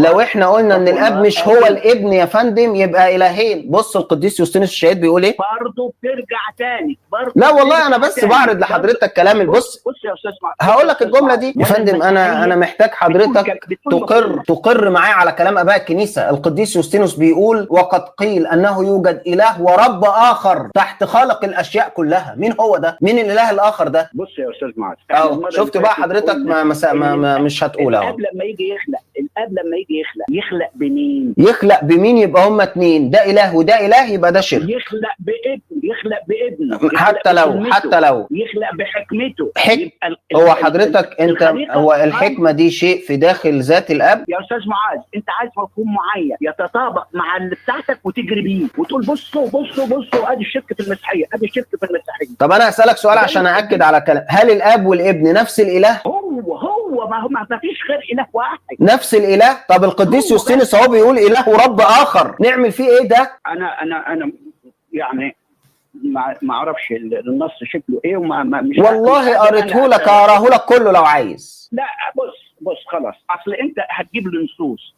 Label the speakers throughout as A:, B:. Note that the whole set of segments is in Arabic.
A: لو احنا قلنا ان الاب مش هو الابن يا فندم يبقى الهين. بص القديس يوستينوس الشهيد بيقول ايه؟
B: برضه بترجع تاني برضه.
A: لا والله انا بس بعرض لحضرتك كلام. بص
B: يا استاذ
A: هقول لك الجمله دي يا فندم. انا محتاج حضرتك تقر معايا على كلام اباء الكنيسه. القديس يوستينوس بيقول وقد قيل انه يوجد اله ورب اخر تحت خالق الاشياء كلها. مين هو ده؟ مين الاله الاخر ده؟
B: بص يا استاذ معاذ،
A: شفت بقى حضرتك ما مش هتقول اهو.
B: الاب لما يجي يخلق بمين؟
A: يخلق بمين؟ يبقى هما اتنين، ده اله وده اله، يبقى ده شرك.
B: يخلق بابنه
A: حتى لو
B: يخلق بحكمته.
A: هو حضرتك انت هو الحكمه دي شيء في داخل ذات الاب
B: يا استاذ معاذ. انت عايز مفهوم معين يتطابق مع اللي بتاعتك وتجري بيه وتقول بصوا ادي الشرك في المسيحيه، ادي الشرك في المسيحيه.
A: طب انا هسالك سؤال عشان ااكد على كلام. هل الاب والابن نفس الاله؟
B: هو ما فيش غير اله واحد
A: نفس الاله. طب القديس يوستينوس اهو بيقول اله ورب اخر، نعمل فيه ايه ده؟
B: انا يعني ما اعرفش النص شكله ايه مش
A: والله قريته لك، هقراه لك كله لو عايز.
B: لا بص خلاص. اصل انت هتجيب لي نصوص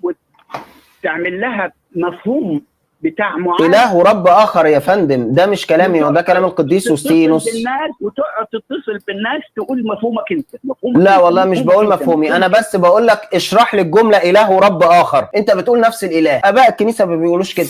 B: وتعمل لها مفهوم بتاع معين.
A: اله ورب اخر يا فندم، ده مش كلامي، وده كلام القديس يوستينوس.
B: وتقعد تتصل بالناس تقول مفهومك انت.
A: لا والله مش بقول مفهومي، انا بس بقول لك اشرح لي الجمله اله ورب اخر. انت بتقول نفس الاله، اباء الكنيسه ما بيقولوش كده.